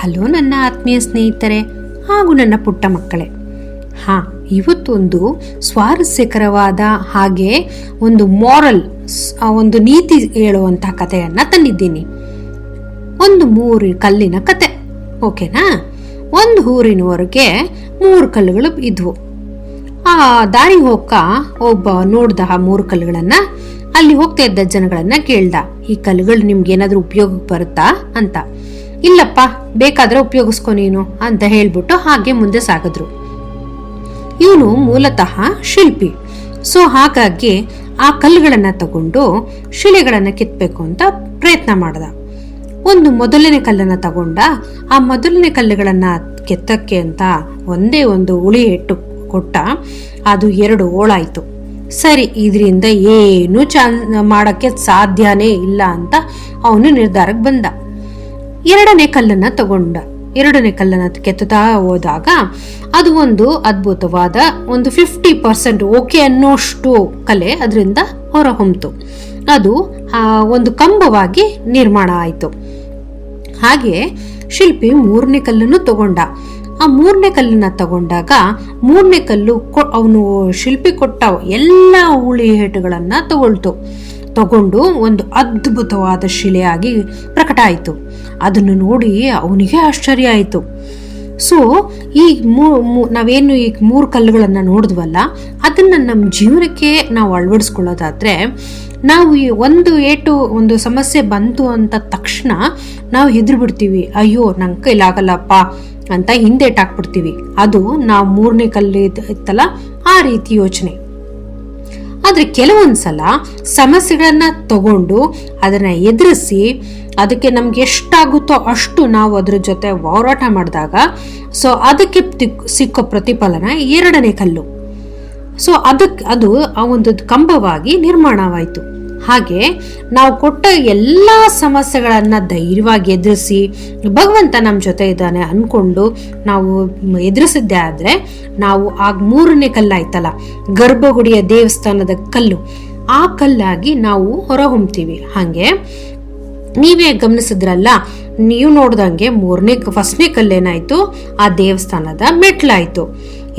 Hello ನನ್ನ ಆತ್ಮೀಯ ಸ್ನೇಹಿತರೆ ಹಾಗೂ ನನ್ನ ಪುಟ್ಟ ಮಕ್ಕಳೇ. ಇವತ್ತೊಂದು ಸ್ವಾರಸ್ಯಕರವಾದ ಹಾಗೆ ಒಂದು ಒಂದು ನೀತಿ ಹೇಳುವಂಥ ಕಥೆಯನ್ನ ತಂದಿದ್ದೀನಿ. ಒಂದು 3 ಕಲ್ಲಿನ ಕತೆ. ಓಕೆನಾ? ಒಂದು ಊರಿನವರೆಗೆ 3 ಕಲ್ಲುಗಳು ಇದ್ವು. ಆ ದಾರಿ ಒಬ್ಬ ನೋಡ್ದ ಆ 3 ಕಲ್ಲುಗಳನ್ನ. ಅಲ್ಲಿ ಹೋಗ್ತಾ ಇದ್ದ ಜನಗಳನ್ನ ಕೇಳ್ದ, ಈ ಕಲ್ಲುಗಳು ನಿಮ್ಗೆ ಏನಾದ್ರೂ ಉಪಯೋಗಕ್ಕೆ ಬರುತ್ತಾ ಅಂತ. ಇಲ್ಲಪ್ಪ, ಬೇಕಾದ್ರೆ ಉಪಯೋಗಿಸ್ಕೊ ನೀನು ಅಂತ ಹೇಳ್ಬಿಟ್ಟು ಹಾಗೆ ಮುಂದೆ ಸಾಗಿದ್ರು. ಇವನು ಮೂಲತಃ ಶಿಲ್ಪಿ. ಸೊ ಹಾಗಾಗಿ ಆ ಕಲ್ಲುಗಳನ್ನ ತಗೊಂಡು ಶಿಲೆಗಳನ್ನ ಕೆತ್ತಬೇಕು ಅಂತ ಪ್ರಯತ್ನ ಮಾಡ್ದ. ಮೊದಲನೇ ಕಲ್ಲನ್ನ ತಗೊಂಡ. ಆ ಮೊದಲನೇ ಕಲ್ಲುಗಳನ್ನ ಕೆತ್ತಕ್ಕೆ ಅಂತ ಒಂದೇ ಒಂದು ಉಳಿ ಇಟ್ಟು ಕೊಟ್ಟ. ಅದು 2 ಓಳಾಯ್ತು. ಸರಿ, ಇದರಿಂದ ಏನು ಮಾಡಕ್ಕೆ ಸಾಧ್ಯನೇ ಇಲ್ಲ ಅಂತ ಅವನು ನಿರ್ಧಾರಕ್ಕೆ ಬಂದ. 2ನೇ ಕಲ್ಲನ್ನ ತಗೊಂಡ. 2ನೇ ಕಲ್ಲನ್ನ ಕೆತ್ತುತ್ತಾ ಹೋದಾಗ ಅದು ಒಂದು ಅದ್ಭುತವಾದ 50% ಓಕೆ ಅನ್ನೋಷ್ಟು ಕಲೆ ಅದರಿಂದ ಹೊರಹೊಮ್ಮಿತು. ಅದು ಒಂದು ಕಂಬವಾಗಿ ನಿರ್ಮಾಣ ಆಯಿತು. ಹಾಗೆ ಶಿಲ್ಪಿ 3ನೇ ಕಲ್ಲನ್ನು ತಗೊಂಡ. ಆ 3ನೇ ಕಲ್ಲನ್ನ ತಗೊಂಡಾಗ 3ನೇ ಕಲ್ಲು ಅವನು ಶಿಲ್ಪಿ ಕೊಟ್ಟ ಎಲ್ಲ ಉಳಿ ಹೇಟುಗಳನ್ನ ತಗೊಂಡು ಒಂದು ಅದ್ಭುತವಾದ ಶಿಲೆಯಾಗಿ ಪ್ರಕಟ ಆಯಿತು. ಅದನ್ನು ನೋಡಿ ಅವನಿಗೆ ಆಶ್ಚರ್ಯ ಆಯಿತು. ಸೊ ಈ ನಾವೇನು ಈ 3 ಕಲ್ಲುಗಳನ್ನ ನೋಡಿದ್ವಲ್ಲ, ಅದನ್ನ ನಮ್ಮ ಜೀವನಕ್ಕೆ ನಾವು ಅಳವಡಿಸ್ಕೊಳ್ಳೋದಾದ್ರೆ, ನಾವು ಈ ಒಂದು ಸಮಸ್ಯೆ ಬಂತು ಅಂತ ತಕ್ಷಣ ನಾವು ಹೆದ್ರು ಬಿಡ್ತೀವಿ. ಅಯ್ಯೋ, ನಂಗೆ ಕೈಲಾಗಲ್ಲಪ್ಪ ಅಂತ ಹಿಂದೇಟಾಕ್ಬಿಡ್ತೀವಿ. ಅದು ನಾವು 3ನೇ ಕಲ್ಲು ಇತ್ತಲ್ಲ ಆ ರೀತಿ ಯೋಚನೆ. ಆದ್ರೆ ಕೆಲವೊಂದ್ಸಲ ಸಮಸ್ಯೆಗಳನ್ನ ತಗೊಂಡು ಅದನ್ನ ಎದುರಿಸಿ ಅದಕ್ಕೆ ನಮ್ಗೆ ಎಷ್ಟಾಗುತ್ತೋ ಅಷ್ಟು ನಾವು ಅದ್ರ ಜೊತೆ ಹೋರಾಟ ಮಾಡಿದಾಗ ಅದಕ್ಕೆ ಸಿಕ್ಕೋ ಪ್ರತಿಫಲನ 2ನೇ ಕಲ್ಲು. ಅದು ಆ ಒಂದು ಕಂಬವಾಗಿ ನಿರ್ಮಾಣವಾಯಿತು. ಹಾಗೆ ನಾವು ಕೊಟ್ಟ ಎಲ್ಲಾ ಸಮಸ್ಯೆಗಳನ್ನ ಧೈರ್ಯವಾಗಿ ಎದುರಿಸಿ ಭಗವಂತ ನಮ್ಮ ಜೊತೆ ಇದ್ದಾನೆ ಅನ್ಕೊಂಡು ನಾವು ಎದುರಿಸಿದ್ದೆ ಆದ್ರೆ ನಾವು ಆ 3ನೇ ಕಲ್ಲಾಯ್ತಲ್ಲ, ಗರ್ಭಗುಡಿಯ ದೇವಸ್ಥಾನದ ಕಲ್ಲು, ಆ ಕಲ್ಲಾಗಿ ನಾವು ಹೊರಹೊಮ್ತೀವಿ. ಹಾಗೆ ನೀವೇ ಗಮನಿಸಿದ್ರಲ್ಲ, ನೀವು ನೋಡ್ದಂಗೆ ಫಸ್ಟ್ನೇ ಕಲ್ಲೇನಾಯ್ತು, ಆ ದೇವಸ್ಥಾನದ ಮೆಟ್ಲಾಯ್ತು.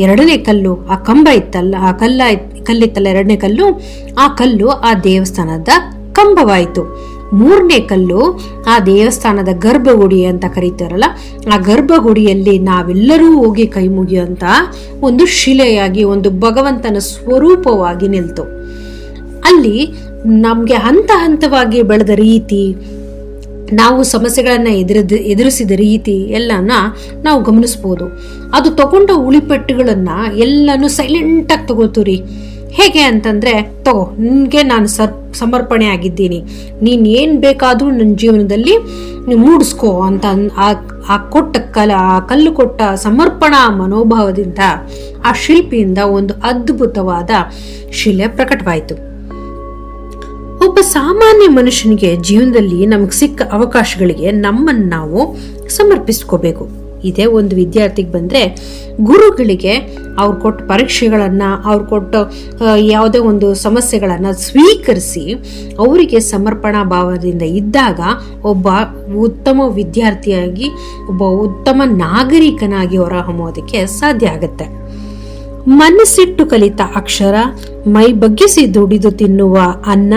2ನೇ ಕಲ್ಲು ಆ ಕಂಬ ಇತ್ತಲ್ಲ, ಆ ಕಲ್ಲಿತ್ತಲ್ಲ 2ನೇ ಕಲ್ಲು, ಆ ಕಲ್ಲು ಆ ದೇವಸ್ಥಾನದ ಕಂಬವಾಯಿತು. 3ನೇ ಕಲ್ಲು ಆ ದೇವಸ್ಥಾನದ ಗರ್ಭಗುಡಿ ಅಂತ ಕರೀತಾರಲ್ಲ, ಆ ಗರ್ಭಗುಡಿಯಲ್ಲಿ ನಾವೆಲ್ಲರೂ ಹೋಗಿ ಕೈ ಮುಗಿಯುವಂತ ಒಂದು ಶಿಲೆಯಾಗಿ, ಒಂದು ಭಗವಂತನ ಸ್ವರೂಪವಾಗಿ ನಿಲ್ತು. ಅಲ್ಲಿ ನಮ್ಗೆ ಹಂತವಾಗಿ ಬೆಳೆದ ರೀತಿ, ನಾವು ಸಮಸ್ಯೆಗಳನ್ನ ಎದುರಿಸಿದ ರೀತಿ ಎಲ್ಲನ ನಾವು ಗಮನಿಸ್ಬೋದು. ಅದು ತಗೊಂಡ ಉಳಿಪೆಟ್ಟುಗಳನ್ನ ಎಲ್ಲಾನು ಸೈಲೆಂಟ್ ಆಗಿ ತಗೋತೀರಿ. ಹೇಗೆ ಅಂತಂದ್ರೆ, ನಿನ್ಗೆ ನಾನು ಸಮರ್ಪಣೆ ಆಗಿದ್ದೀನಿ, ನೀನ್ ಏನ್ ಬೇಕಾದ್ರೂ ನನ್ನ ಜೀವನದಲ್ಲಿ ಮೂಡಿಸ್ಕೋ ಅಂತ ಆ ಕಲ್ಲು ಕೊಟ್ಟ ಸಮರ್ಪಣಾ ಮನೋಭಾವದಿಂದ ಆ ಶಿಲ್ಪಿಯಿಂದ ಒಂದು ಅದ್ಭುತವಾದ ಶಿಲೆ ಪ್ರಕಟವಾಯಿತು. ಒಬ್ಬ ಸಾಮಾನ್ಯ ಮನುಷ್ಯನಿಗೆ ಜೀವನದಲ್ಲಿ ನಮಗೆ ಸಿಕ್ಕ ಅವಕಾಶಗಳಿಗೆ ನಮ್ಮನ್ನು ನಾವು ಸಮರ್ಪಿಸ್ಕೋಬೇಕು. ಇದೇ ಒಂದು ವಿದ್ಯಾರ್ಥಿಗೆ ಬಂದ್ರೆ, ಗುರುಗಳಿಗೆ ಅವ್ರು ಕೊಟ್ಟ ಪರೀಕ್ಷೆಗಳನ್ನ, ಅವ್ರು ಕೊಟ್ಟ ಯಾವುದೇ ಒಂದು ಸಮಸ್ಯೆಗಳನ್ನ ಸ್ವೀಕರಿಸಿ ಅವರಿಗೆ ಸಮರ್ಪಣಾ ಭಾವದಿಂದ ಇದ್ದಾಗ ಒಬ್ಬ ಉತ್ತಮ ವಿದ್ಯಾರ್ಥಿಯಾಗಿ, ಒಬ್ಬ ಉತ್ತಮ ನಾಗರಿಕನಾಗಿ ಹೊರಹೊಮ್ಮೋದಕ್ಕೆ ಸಾಧ್ಯ ಆಗುತ್ತೆ. ಮನಸ್ಸಿಟ್ಟು ಕಲಿತ ಅಕ್ಷರ, ಮೈ ಬಗ್ಗಿಸಿ ದುಡಿದು ತಿನ್ನುವ ಅನ್ನ,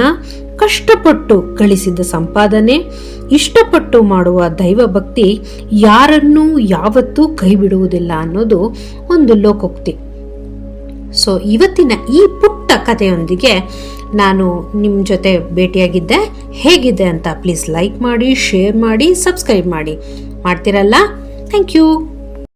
ಕಷ್ಟಪಟ್ಟು ಗಳಿಸಿದ ಸಂಪಾದನೆ, ಇಷ್ಟಪಟ್ಟು ಮಾಡುವ ದೈವ ಭಕ್ತಿ ಯಾರನ್ನೂ ಯಾವತ್ತೂ ಕೈ ಬಿಡುವುದಿಲ್ಲ ಅನ್ನೋದು ಒಂದು ಲೋಕೋಕ್ತಿ. ಸೊ ಇವತ್ತಿನ ಈ ಪುಟ್ಟ ಕಥೆಯೊಂದಿಗೆ ನಾನು ನಿಮ್ಮ ಜೊತೆ ಭೇಟಿಯಾಗಿದ್ದೆ. ಹೇಗಿದೆ ಅಂತ ಪ್ಲೀಸ್ ಲೈಕ್ ಮಾಡಿ, ಶೇರ್ ಮಾಡಿ, ಸಬ್ಸ್ಕ್ರೈಬ್ ಮಾಡ್ತೀರಲ್ಲ? Thank you.